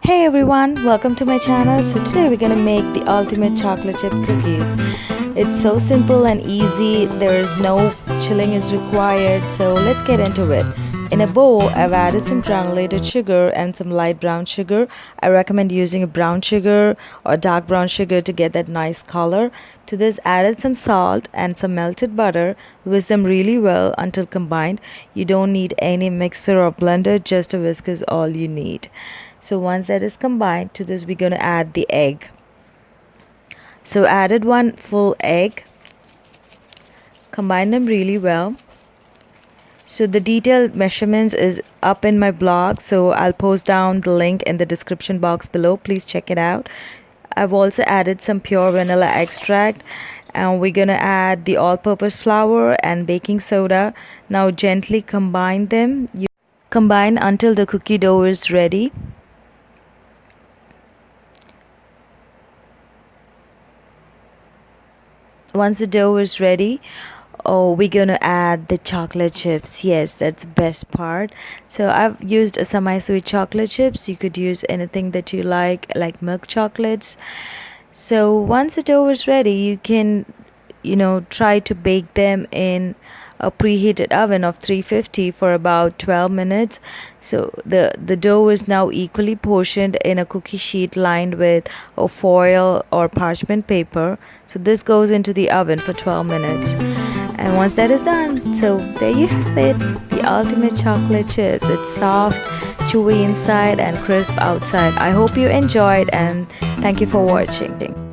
Hey everyone, welcome to my channel. So today we're gonna make the ultimate chocolate chip cookies. It's so simple and easy. There is no chilling is required. So let's get into it. In a bowl, I've added some granulated sugar and some light brown sugar. I recommend using a brown sugar or dark brown sugar to get that nice color. To this, added some salt and some melted butter. Whisk them really well until combined. You don't need any mixer or blender, just a whisk is all you need. So once that is combined, to this we're going to add the egg. So added one full egg. Combine them really well. So the detailed measurements is up in my blog, so I'll post down the link in the description box below. Please check it out. I've also added some pure vanilla extract, and we're gonna add the all-purpose flour and baking soda. Now gently combine them. You combine until the cookie dough is ready. Once the dough is ready, we're gonna add the chocolate chips. Yes, that's the best part. So I've used semi-sweet chocolate chips. You could use anything that you like milk chocolates. So once the dough is ready, you can try to bake them in a preheated oven of 350 for about 12 minutes. So the dough is now equally portioned in a cookie sheet lined with a foil or parchment paper. So this goes into the oven for 12 minutes. And once that is done, so there you have it, the ultimate chocolate chips. It's soft, chewy inside and crisp outside. I hope you enjoyed, and thank you for watching.